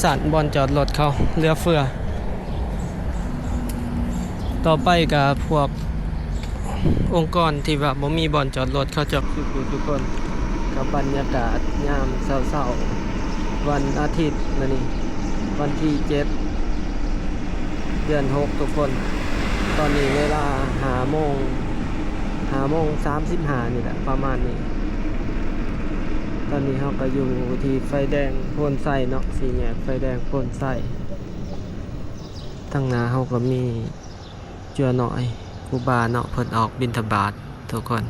สันบอลจอดรถเขาเรือเฟือต่อไปกับพวกองค์กรที่ว่าบ่มีบอลจอดรถเขาจะทุกคนกับบรรยากาศยามเช้าๆวันอาทิตย์นี่วันที่7 เดือน 6ทุกคนตอนนี้เวลา5:35นี่แหละประมาณนี้ตอนนี้เราก็อยู่ที่ไฟแดงโพนไส้เนาะสี่แยกไฟแดงโพนไส้ทั้งหน้าเราก็มีเจือหน่อยครูบาเนาะเพิ่นออกบิณฑบาตทุกคน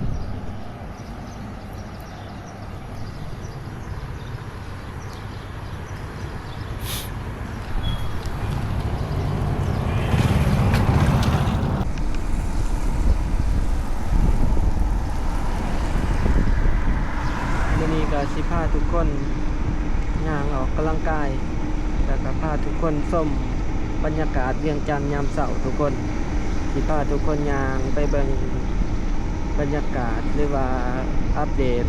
สิพาทุกคนย่างออกกำลังกายแล้วก็พาทุกคนส้มบรรยากาศเวียงจันทร์ยามเสาร์ทุกคนสิพาทุกคนย่างไปเบิ่งบรรยากาศหรือว่าอัปเดต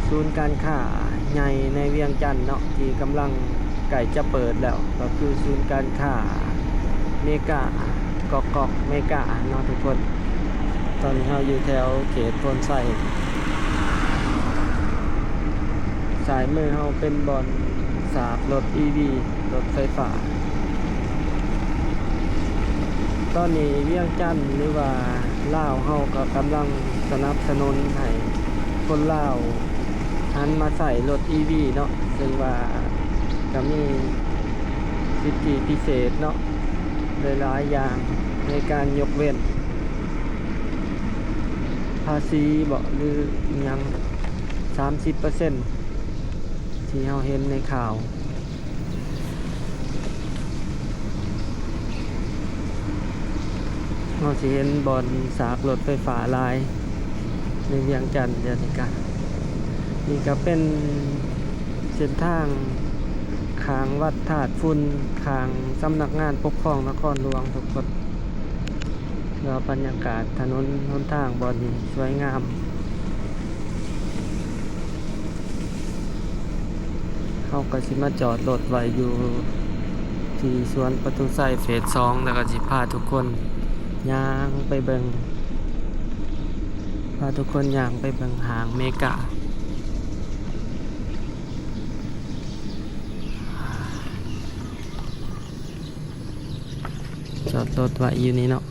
ศูนย์การค้าใหญ่ในเวียงจันทร์เนาะที่กำลังใกล้จะเปิดแล้วก็คือศูนย์การค้าเมกะกอกเมกะเนาะทุกคนตอนนี้เราอยู่แถวเขตโพนไส้สายมือเราเป็นบอนสากรถ EV รถไฟฟ้าตอนนี้เวียงจันทร์หรือว่าลาวเราก็กำลังสนับสนุนให้คนลาวหันมาใส่รถ EV เนาะซึ่งว่าก็มีสิทธิพิเศษเนาะหลายๆอย่างในการยกเว้นภาษีบอกหรือยัง 30%ที่เราเห็นในข่าวเราจะเห็นบอลสากรถไฟฟ้าลายในเวียงจันทร์เดือนนี้กันนี่ก็เป็นเส้นทางขางวัดธาตุฝุ่นขางสำนักงานปกครองนครหลวงทุกคนแล้วบรรยากาศถนนหนทางบอลนี้สวยงามเขาก็สิมาจอดรถไว้อยู่ที่สวนประตูไส้เฟส 2แล้วก็สิพาทุกคนย่างไปเบิ่งพาทุกคนย่างไปเบิ่งห้างเมกะจอดรถไว้อยู่นี่เนาะ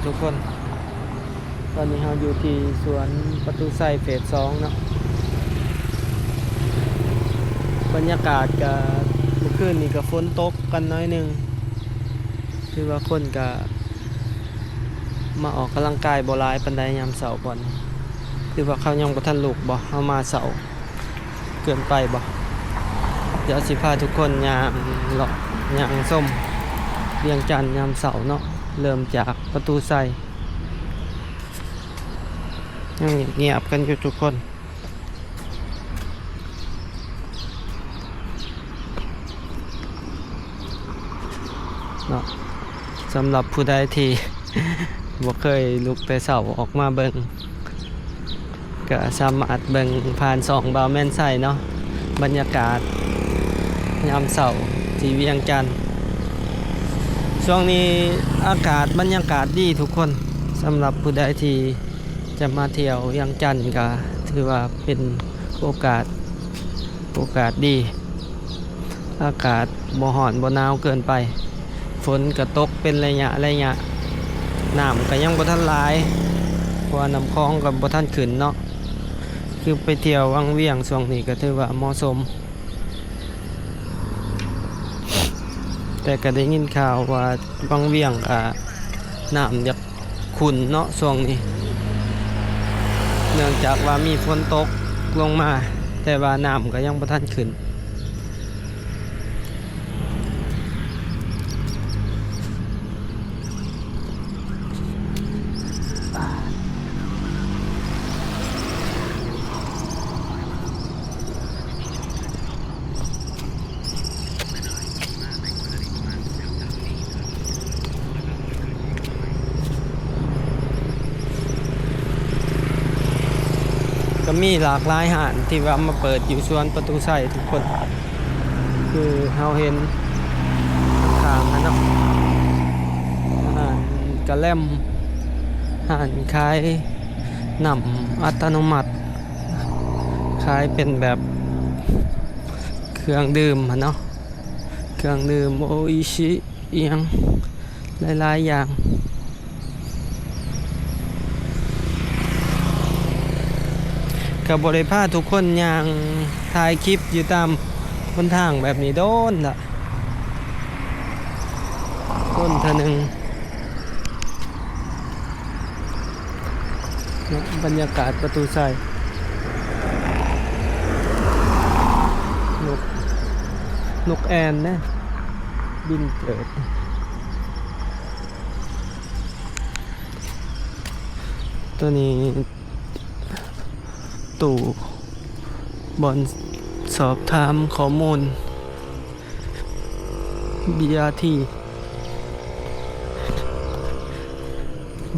ทุกคนตอนนี้เราอยู่ที่สวนประตูไส้เฟส 2เนาะบรรยากาศก็เมื่อคืนนี้ก็ฝนตกกันน้อยนึงคือว่าคนก็มาออกกำลังกายบ่หลายปานใดยามเสาร์บ่คือว่าเขายังบ่ทันลุกบ่เฮามาเสาร์เกินไปบ่เดี๋ยวสิพาทุกคนย่างเลาะย่างส้มเวียงจันทร์ยามเสาร์เนาะเริ่มจากประตูไส้ยังเงียบกันอยู่ทุกคนเนาะสำหรับผู้ใดที่ บ่เคยลุกแต่เช้าออกมาเบิ่งก็สามารถเบิ่งผ่าน2 บาวแม่นไส้เนาะบรรยากาศยามเช้าที่เวียงจันทร์ช่วงนี้อากาศบรรยากาศดีทุกคนสำหรับผู้ใดที่จะมาเที่ยวเวียงจันทร์ก็ถือว่าเป็นโอกาสดีอากาศบ่ร้อนบ่หนาวเกินไปฝนก็ตกเป็นระยะน้ำก็ยังบ่ทันหลายเพราะว่าน้ำคลองก็บ่ทันขึ้นเนาะคือไปเที่ยววังเวียงช่วงนี้ก็ถือว่าเหมาะสมแต่ก็ได้ยินข่าวว่าวังเวียงน้ำอยากขุ่นเนาะช่วงนี้เนื่องจากว่ามีฝนตกลงมาแต่ว่าน้ำก็ยังบ่ทันขึ้น ก็มีหลากหลายห้านที่ว่ามาเปิดอยู่สวนประตูไส้ทุกคน คือเฮาเห็นข้างๆนะเนาะห้านกระแลมห้านขายน้ำอัตโนมัติขายเป็นแบบเครื่องดื่มอะเนาะเครื่องดื่มโออิชิเอียงหลายๆอย่างกับบริพาทุกคนย่างถ่ายคลิปอยู่ตามบนทางแบบนี้โดนละต้นเท่านึงบรรยากาศประตูไส้นกแอนนะบินเกิดตัวนี้ตู่บอลสอบถามข้อมูล BRT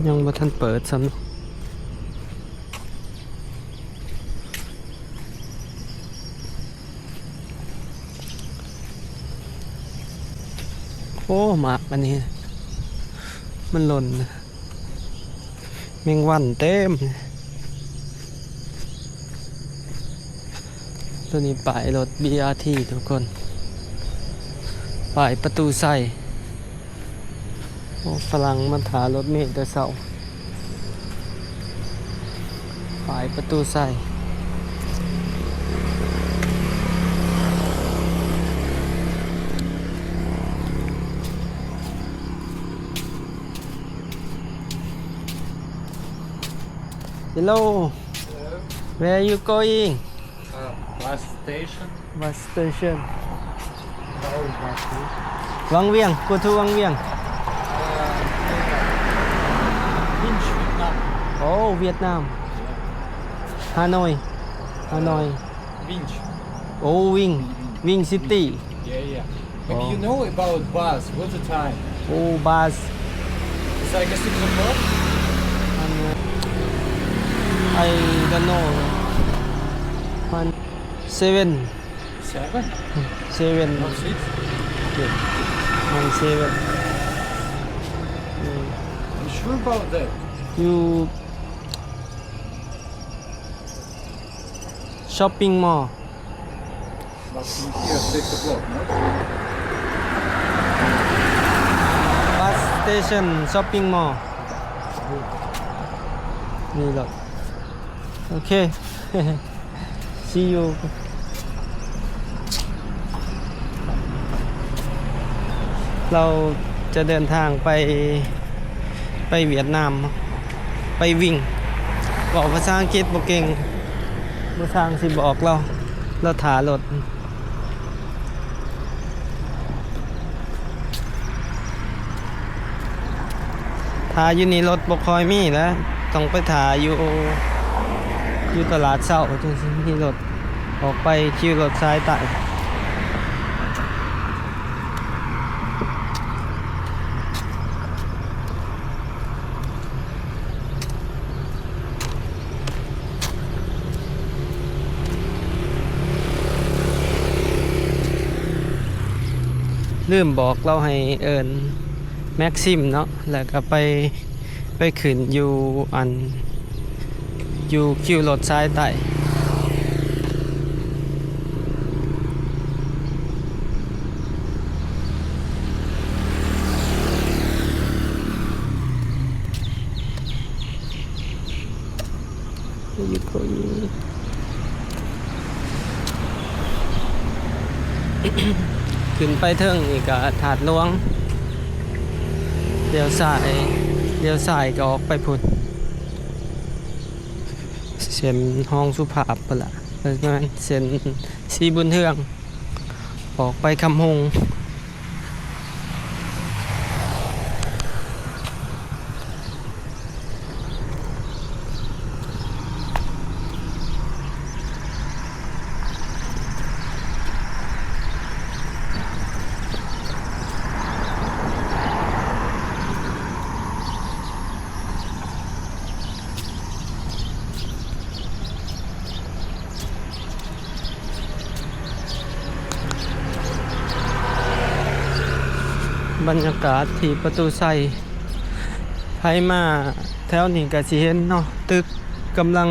ยังบ่ทันเปิดซ้ำโอ้หมากอันนี้มันหล่นแมงวันเต็มตัวนี้ป้ายรถ BRT ทุกคนป้ายประตูไส้โอ้ฝรั่งมาถารถเมล์แต่เสาป้ายประตูไส้Hello. Hello. Where are you going? Bus station. Bus station. Oh, bus station. Vang Vieng. Go to Vang Vieng. Vinch, Vietnam. Oh, Vietnam. Hanoi. Hanoi. Vinch. Oh, Vinh. Vinh City. Yeah, yeah. Maybe Oh. you know about bus. What's the time? Oh, bus. It's like a 6 o'clock. I don't know. 1, 7. 7? 7. Not 6? Yeah. 1, 7. I'm sure about that. You shopping mall. But in here 6 o'clock, no? Bus station shopping mall. นี่หรอกโอเค see you เราจะเดินทางไปเวียดนามไปวิ่งบอกภาษาอังกฤษบ่เก่งบ่ทางสิบอกเราถารถถาอยู่นี่รถบ่ค่อยมีแล้วต้องไปถาอยู่ตลาดเช้าจังซี่มีรถออกไปคิวรถซ้ายใต้ลืมบอกเราให้เอิ้นแม็กซิมเนาะแล้วก็ไปขึ้นอยู่คิวรถซ้ายใต้อยู่ก็ขึ้นไปเทิงนี่ก็ถาดหลวงเลี้ยวซ้ายก็ออกไปพุ่นเส้นห้องสุภาพพุ่นล่ะแล้วก็เส้นสีบุญเทืองออกไปคำหง บรรยากาศที่ประตูไซให้มาแถวนี้ก็สิเห็นเนาะตึกกำลัง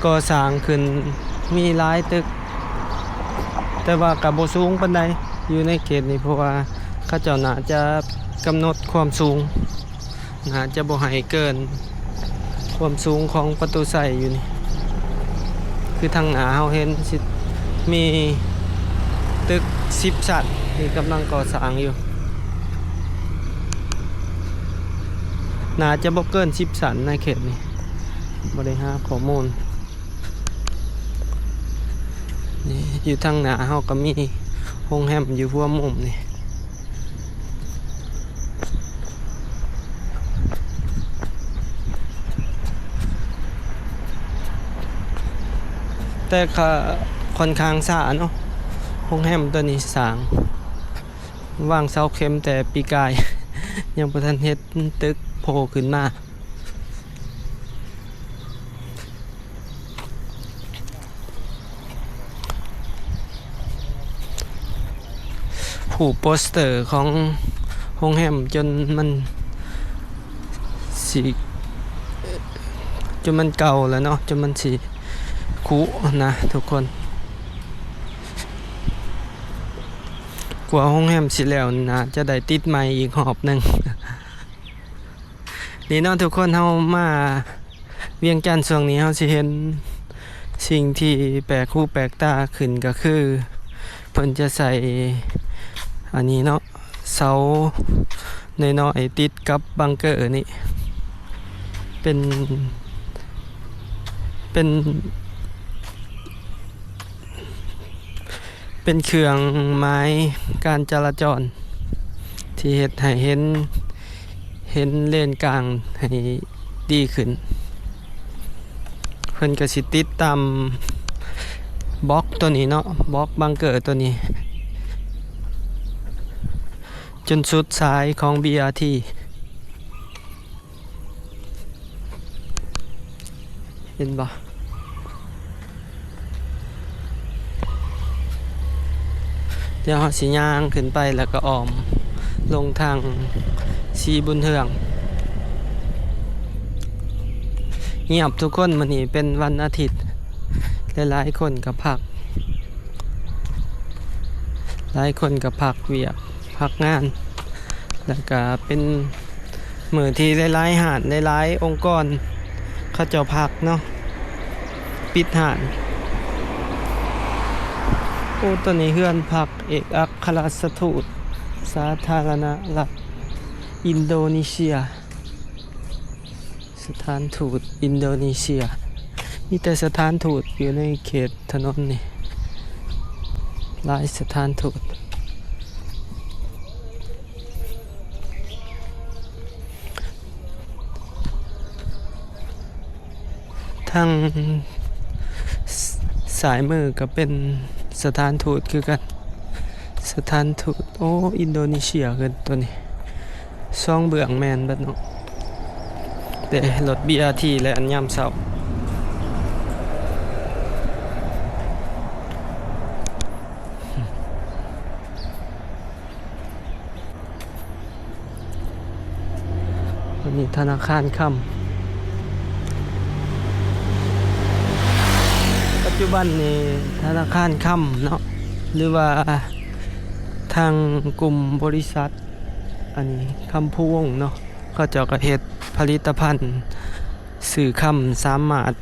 ก่อสร้างขึ้นมีหลายตึก แต่ว่าก็บ่สูงปานใดอยู่ในเขตนี้เพราะว่าเขาเจ้าน่าจะกำหนดความสูงน่าจะบ่ให้เกินความสูงของประตูไซอยู่นี่คือทางหน้าเฮาเห็นสิมีตึก10ชั้นที่กำลังก่อสร้างอยู่น่าจะบ่เกิน10ชั้นในเขตนี้บ่ได้หาข้อมูลนี่อยู่ทางหน้าเฮาก็มีโรงแรมอยู่หัวมุมนี่แต่ก็ค่อนข้างช้าเนาะโรงแรมตัวนี้สร้างวางเสาเข็มแต่ปีกาย ยังบ่ทันเฮ็ดตึกโผล่ขึ้นมาผู้โปสเตอร์ของโรงแรมจนมันสีจนมันเก่าแล้วเนาะจนมันสีคุนะทุกคนกว่าโรงแรมสิแล้วนะจะได้ติดใหม่อีกหอบหนึ่ง นี่เนาะทุกคนเฮามาเวียงจันทน์ช่วงนี้เฮาสิเห็นสิ่งที่แปลกหูแปลกตาขึ้นก็คือเพิ่นจะใส่อันนี้เนาะเสาน้อยๆติดกับบังเกอร์นี่เป็นเครื่องไม้การจราจรที่เฮ็ดให้เห็นเลนกลางให้ดีขึ้นเพิ่นก็สิติดตามบล็อกตัวนี้เนาะบล็อกบังเกอร์ตัวนี้จนสุดสายของ BRT เห็นบ่เดี๋ยวเราสิย่างขึ้นไปแล้วก็อ้อมลงทางสีบุญเทืองเงียบทุกคนมื้อนี้เป็นวันอาทิตย์หลายๆคนก็พักหลายคนก็พักเวียกพักงานแล้วก็เป็นมื้อที่หลายๆห้านหลายๆองค์กรเขาเจ้าพักเนาะปิดห้านโอ้ตอนนี้เฮือนพักเอกอัครราชทูตสาธารณรัฐอินโดนีเซียสถานทูตอินโดนีเซียมีแต่สถานทูตอยู่ในเขตถนนนี่หลายสถานทูตทางสายมือก็เป็นสถานทูตคือกันสถานทูตโอ้อินโดนีเซียคือตัวนี้ซ่องเบื้องแมนบัดเนาะแต่รถ BRT และอันยามเช้าวันนี้ธนาคารค่ำปัจจุบันนี้ธนาคารค่ำเนาะหรือว่าทางกลุ่มบริษัทอันนี้คำพูวงเนาะเขาเจ้าก็เฮ็ดผลิตภัณฑ์สื่อคำสามารถ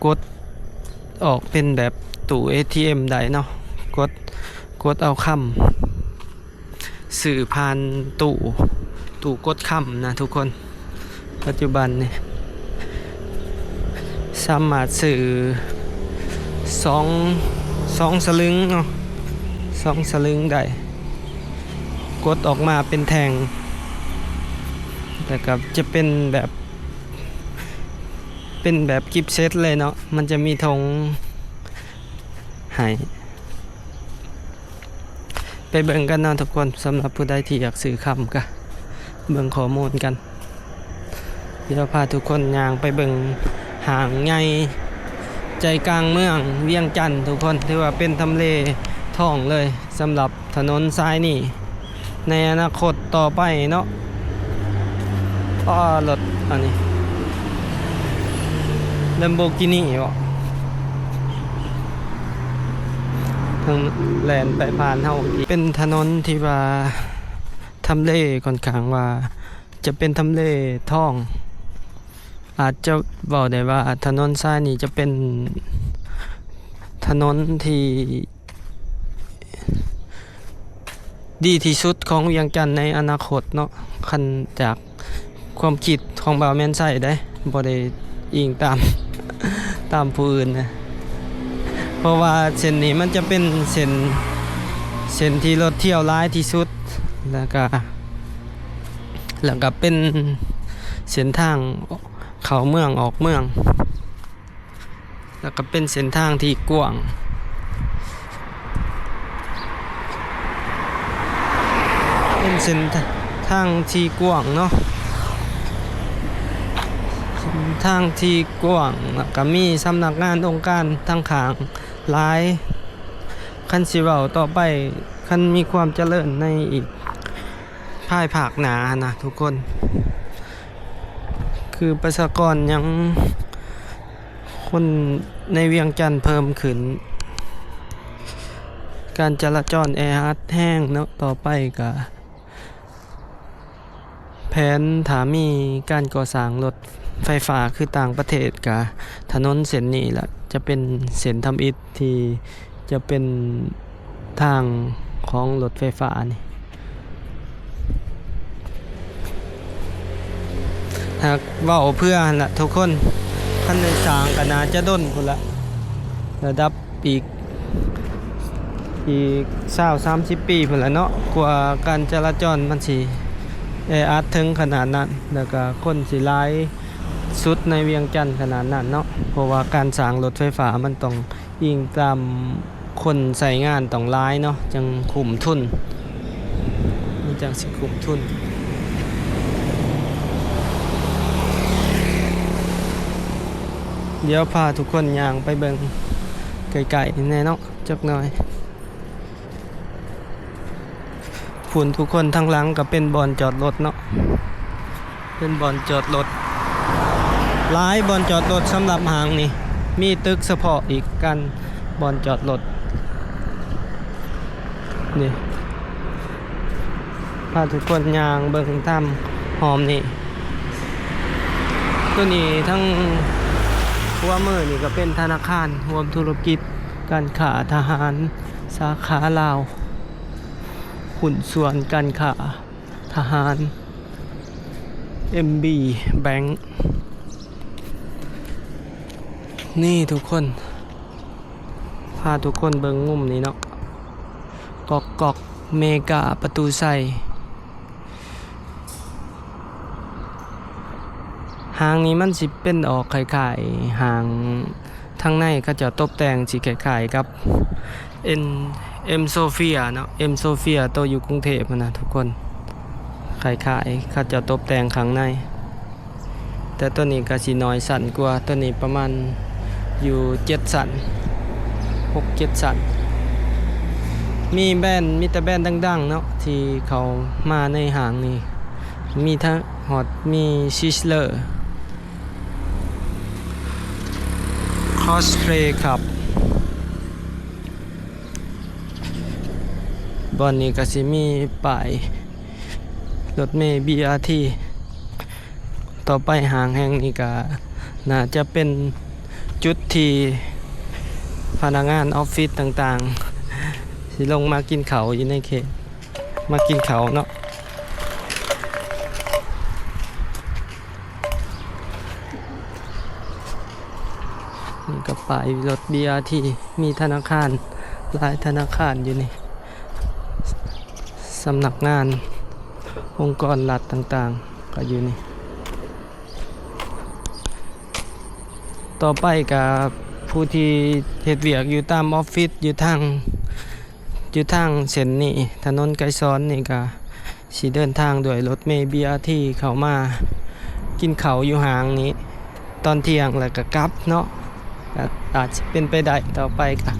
กดออกเป็นแบบตู้ ATM ได้เนาะกดเอาคำสื่อผ่านตู้กดคำนะทุกคนปัจจุบันนี่สามารถสื่อ2 สลึงเนาะ2 สลึงได้กดออกมาเป็นแทงแต่กับจะเป็นแบบกิฟต์เซตเลยเนาะมันจะมีธงให้ไปเบิ่งกันเนาะทุกคนสำหรับผู้ใดที่อยากซื้อคำก็เบิ่งข้อมูลกันเดี๋ยวพาทุกคนย่างไปเบิ่งห้างใหญ่ใจกลางเมืองเวียงจันทน์ทุกคนถือว่าเป็นทำเลท่องเลยสำหรับถนนซ้ายนี่ ในอนาคตต่อไปเนาะก็รถอันนี้ Lamborghini บ่ทางแลนไปผ่านเฮาอีกเป็นถนนที่ว่าทำเลค่อนข้างว่าจะเป็นทำเลท่อง อาจจะบอกได้ว่าถนนสายนี้จะเป็นถนนที่ดีที่สุดของเวียงจันทน์ในอนาคตเนาะคันจากความคิดของบ่าวแม่นใส่ได้บ่ได้อิงตาม ตามผู้อื่นนะเพราะว่าเส้นนี้มันจะเป็นเส้นที่รถเที่ยวร้ายที่สุดแล้วก็เป็นเส้นทางเข้าเมืองออกเมือง แล้วก็เป็นเส้นทางที่กว้างเป็นเส้นทางที่กว้างเนาะเส้นทางที่กว้างแล้วก็มีสำนักงานองค์การทางข้างหลายคันสิเว้าต่อไปคันมีความเจริญในอีกภายภาคหน้านะทุกคนคือประชากรยังคนในเวียงจันทน์เพิ่มขึ้นการจราจรแออัดแห้งเนาะต่อไปก็แผนถามีการก่อสร้างรถไฟฟ้าคือต่างประเทศกับถนนเส้นนี้ล่ะจะเป็นเส้นทำอิฐที่จะเป็นทางของรถไฟฟ้านี่หากเว้าเพื่อหั่นล่ะทุกคนคันได้สร้างก็น่าจะด้นพุ่นละระดับอีก20-30 ปีพุ่นละเนาะกว่าการจราจรมันสิแออัดถึงขนาดนั้นแล้วก็คนสิหลายสุดในเวียงจันทน์ขนาดนั้นเนาะเพราะว่าการสร้างรถไฟฟ้ามันต้องอิงตามคนใช้งานต้องหลายเนาะจังคุ้มทุนมันจังสิคุ้มทุนเดี๋ยวพาทุกคนย่างไปเบิ่งไกลๆแน่เนาะจักหน่อยฝุ่นทุกคนทั้งหลังก็เป็นบ่อนจอดรถเนาะเป็นบ่อนจอดรถหลายบ่อนจอดรถสำหรับห้างนี่มีตึกเฉพาะอีกกันบ่อนจอดรถนี่พาทุกคนย่างเบิ่งตามหอมนี่ตัวนี้ทั้งหัวมือนี่ก็เป็นธนาคารรวมธุรกิจการค้าทหารสาขาลาวหุ้นส่วนการค้าทหาร MB Bank นี่ทุกคนพาทุกคนเบิ่งมุมนี้เนาะกอกเมกาประตูไซหางนี้มันสิเป็นออกคล้ายๆหางทางในเขาจะตกแต่งสิคล้ายๆกับM Sophia เนาะ M Sophia ตัวอยู่กรุงเทพนะทุกคนคล้ายๆเขาจะตกแต่งข้างในแต่ตัวนี้ก็สิน้อยสั่นกว่าตัวนี้ประมาณอยู่7สั่น6-7สั่นมีแต่แบรนด์ดังๆเนาะที่เขามาในห้างนี้มีทั้งฮอตมีซิสเลอร์คอสเพลย์ครับบอนนี้ก็สิมีป้ายรถเมล์ BRT ต่อไปห้างแห่งนี้ก็น่าจะเป็นจุดที่พนักงานออฟฟิศต่างๆสิลงมากินข้าวอยู่ในเขตมากินข้าวเนาะนี่ก็ป้ายรถ BRT มีธนาคารหลายธนาคารอยู่นี่สำนักงานองค์กรรัฐต่างๆก็อยู่นี่ต่อไปกับผู้ที่เฮ็ดเวียกอยู่ตามออฟฟิศอยู่ทางเส้นนี้ถนนไกรสอนนี่ก็สิเดินทางด้วยรถเมล์ BRT เข้ามากินข้าวอยู่ห้างนี้ตอนเที่ยงแล้วก็กลับเนาะอาจจะเป็นไปได้ต่อไปก็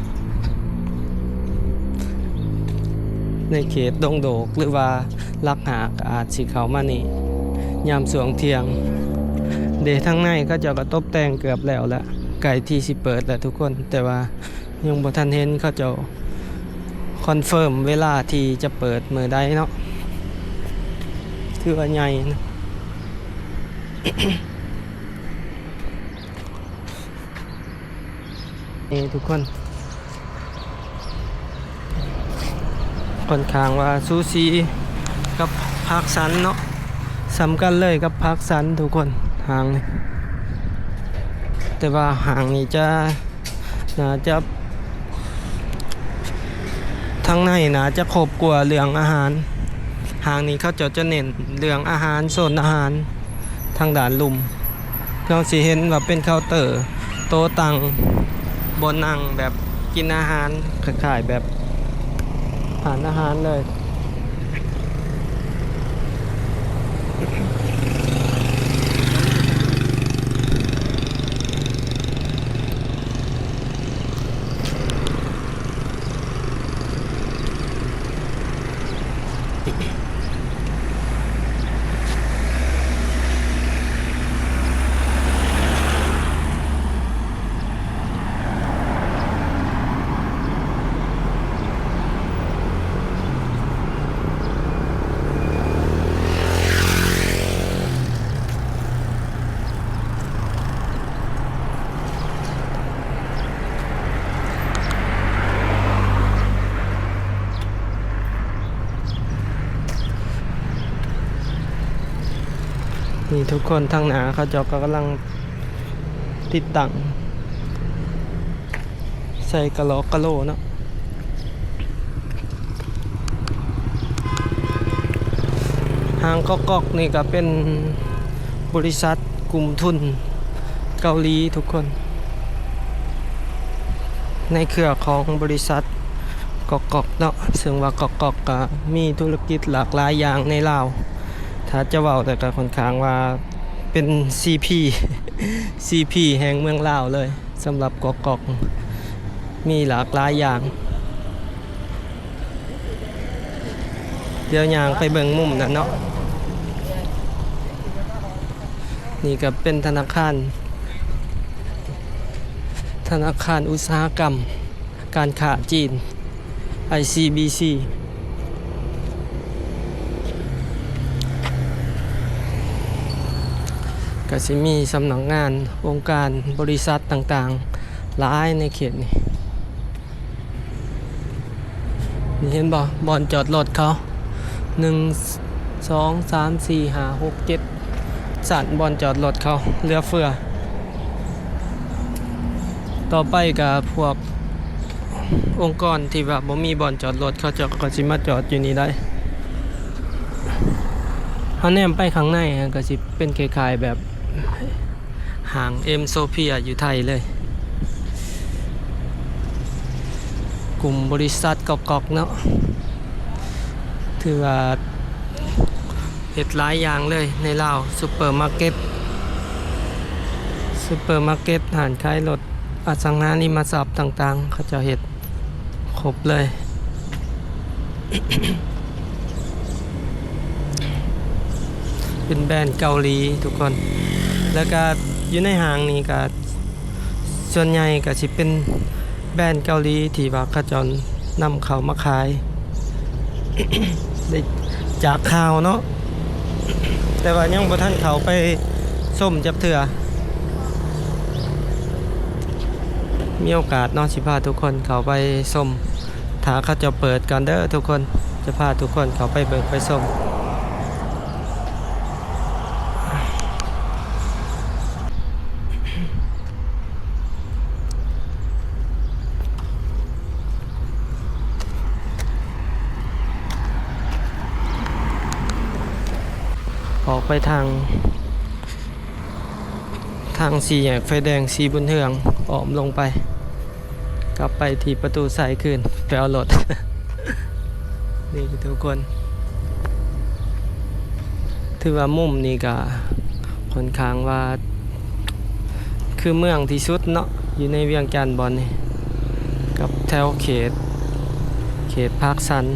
ในเขตดงโดกหรือว่าลักหากอาจสิเข้ามานี่ยามสวงเที่ยงเดทั้งในก็เจะก็ตบแต่งเกือบแล้วละไก่ที่สิเปิดแล้วทุกคนแต่ว่ายังบ่ทันเห็นเขาเจะคอนเฟิร์มเวลาที่จะเปิดมื้อใดเนาะคือว่าใหญ่นะ นี่ทุกคนค่อนข้างว่าซูซีกับพักสันเนาะสำคัญเลยกับพักสันทุกคนห่างนี่แต่ว่าห่างนี่น่าจะทั้งในน่าจะครบกว่าเรื่องอาหารห่างนี้เขาจะเน้นเรื่องอาหารโซนอาหารทางด่านลุมเราสิเห็นว่าเป็นเคาน์เตอร์โต๊ะตังบนนั่งแบบกินอาหารคล้ายๆแบบอาหารเลยนี่ทุกคนทางหนาเขาเจก็กำลังติดตั้งใส่กะโหลกกะโหลเนาะห้างก๊อกๆนี่ก็เป็นบริษัทกลุ่มทุนเกาหลีทุกคนในเครือของบริษัทก๊อกๆเนาะซึ่งว่าก๊อกๆก็มีธุรกิจหลากหลายอย่างในลาวถ้าจะเว้าแต่ก็ค่อนข้างว่าเป็น CP CP แห่งเมืองลาวเลยสำหรับก๊อกๆมีหลากหลายอย่างเดี๋ยวย่างไปเบิ่งมุมนั่นเนาะนี่ก็เป็นธนาคารอุตสาหกรรมการค้าจีน ICBCก็สิมีสำนักงานองค์การบริษัทต่างๆหลายในเขตนี้นี่เห็นบ่บอนจอดรถเขา1 2 3 4 5 6 7สั่นบอนจอดรถเขาเหลือเฟือต่อไปกับพวกองค์กรที่แบบบ่มีบอนจอดรถเขาก็สิมาจอดอยู่นี่ได้เฮาแนมไปข้างในก็สิเป็นคล้ายๆแบบห่างเอ็มโซเฟียอยู่ไทยเลยกลุ่มบริษัทกอกๆเนาะถือว่าเฮ็ดหลายอย่างเลยในลาวซุปเปอร์มาร์เก็ตร้านขายรถอสังหาริมทรัพย์ต่างๆเขาจะเฮ็ดครบเลย เป็นแบรนด์เกาหลีทุกคนแล้วก็อยู่ในห้างนี้ก็ส่วนใหญ่ก็สิเป็นแบรนด์เกาหลีที่ว่าเขาจะนำเข้ามาขาย ได้จากข่าวเนาะแต่ว่ายังบ่ทันเข้าไปส้มจับเถื่อมีโอกาสเนาะสิพาทุกคนเข้าไปส้มถ้าเขาจะเปิดกันเด้อทุกคนจะพาทุกคนเข้าไปเบิกไปส้มออกไปทางสี่แยกไฟแดงสีบุญเทืองอ้อมลงไปกลับไปที่ประตูสายคืนไปเอารถ นี่ทุกคนถือว่ามุมนี้ก็ค่อนข้างว่าคือเมืองที่สุดเนาะอยู่ในเวียงจันทน์บอนนี่กับแถวเขตภาคสัน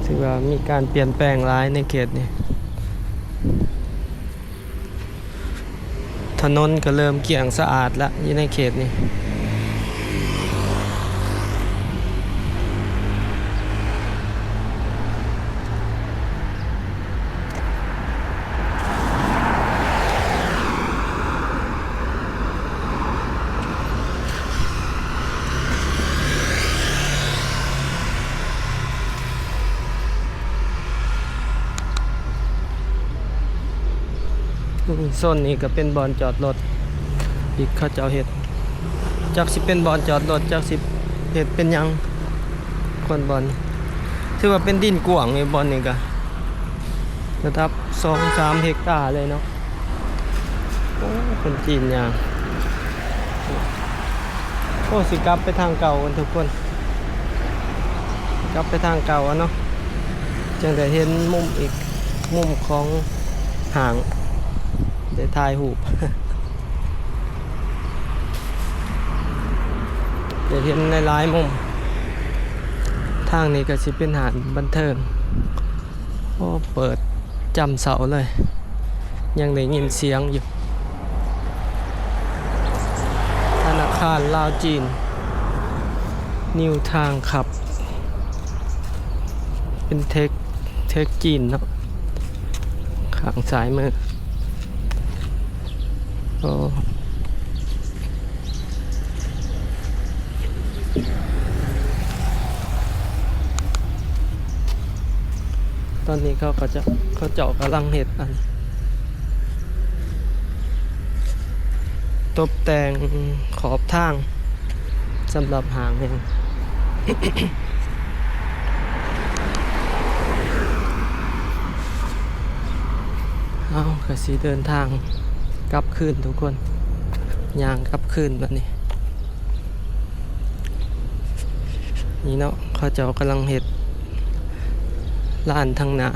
ถือว่ามีการเปลี่ยนแปลงหลายในเขตนี้ถนนก็เริ่มเกลี่ยงสะอาดแล้วอยู่ในเขตนี้โซนนี้ก็เป็นบอนจอดรถอีกเขาเจ้าเห็ดจักสิเป็นบอนจอดรถจักสิเห็ดเป็นหยังคนบอนถือว่าเป็นดินกว้างในบอนนี่ก็ระดับ 2-3 เฮกตาร์เลยเนาะโอ้คนจีนอย่างโอ้สิกลับไปทางเก่ากันทุกคนกลับไปทางเก่าเนาะจึงได้เห็นมุมอีกมุมของห่างได้ถ่ายรูป เดี๋ยวเห็นในหลายมุมทางนี้ก็สิเป็นหาดบันเทิงโอ้เปิดจำเสาเลย ยังได้ยินเสียงอยู่ธนาคารลาวจีนนิวทางขับ เป็นเทคจีนเนาะข้างซ้ายมือโอ้ตอนนี้เขาเจาะกำลังเห็ดอันตกแต่งขอบทางสำหรับหางเอง เอากระสีเดินทางกลับคืนทุกคนย่างกลับคืนแบบนี้นี่เนาะเขาเจ้ากำลังเห็ดล้านทางหนา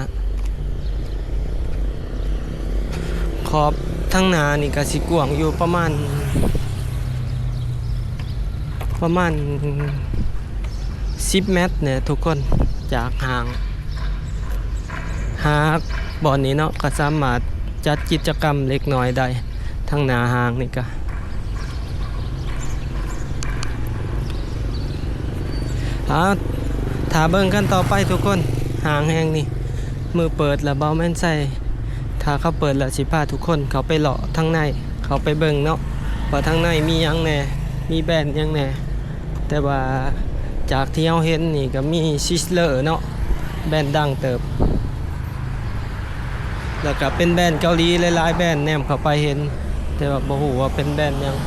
ขอบทางหนานี่ก็สิกว้างอยู่ประมาณ10 เมตรเนี่ยทุกคนจากห่างบ่อนนี้เนาะก็สามารถจัดกิจกรรมเล็กน้อยได้ทางหนาห่างนี่ก็ถ้าเบิ่งกันต่อไปทุกคนห่างแห่งนี่มือเปิดแล้วเบาแม่นใส่ถ้าเขาเปิดแล้วสิพาทุกคนเขาไปเลาะทางในเขาไปเบิ่งเนาะว่าทางในมีหยังแหน่มีแบรนด์หยังแหน่แต่ว่าจากที่เราเห็นนี่ก็มีซิสเลอร์เนาะแบรนด์ดังเติบแล้วก็เป็นแบรนด์เกาหลีหลายๆแบรนด์แนมเข้าไปเห็นแต่ว่าบ่ฮู้ว่าเป็นแบรนด์หยัง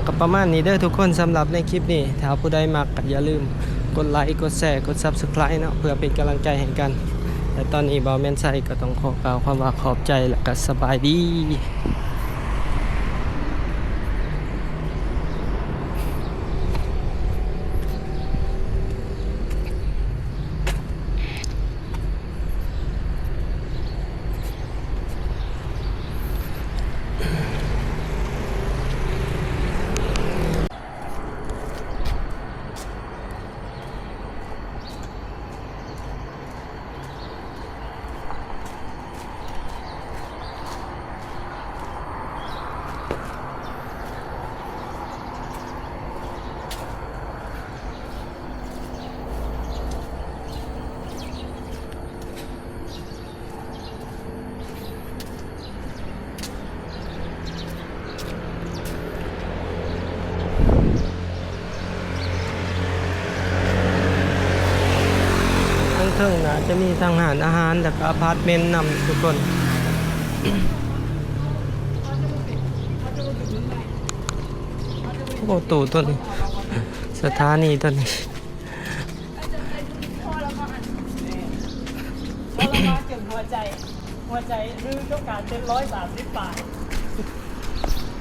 กับประมาณนี้เด้อทุกคนสำหรับในคลิปนี้ถ้าผู้ใดมักก็อย่าลืมกดไลค์กดแชร์กด Subscribe เนาะเพื่อเป็นกำลังใจให้กันแต่ตอนนี้บ่าวแม่นไซก็ต้องขอกล่าวความว่าขอบใจและก็สบายดีเทิงนะจะมีทางอาหารและก็อพาร์ตเมนต์นำทุกคน โอ้ตู่ตัวนี้สถานีตัวนี้ หัวใจรื้อต้องการเป็น130 บาท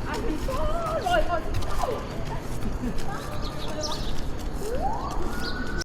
อันนี้ก็100 บาท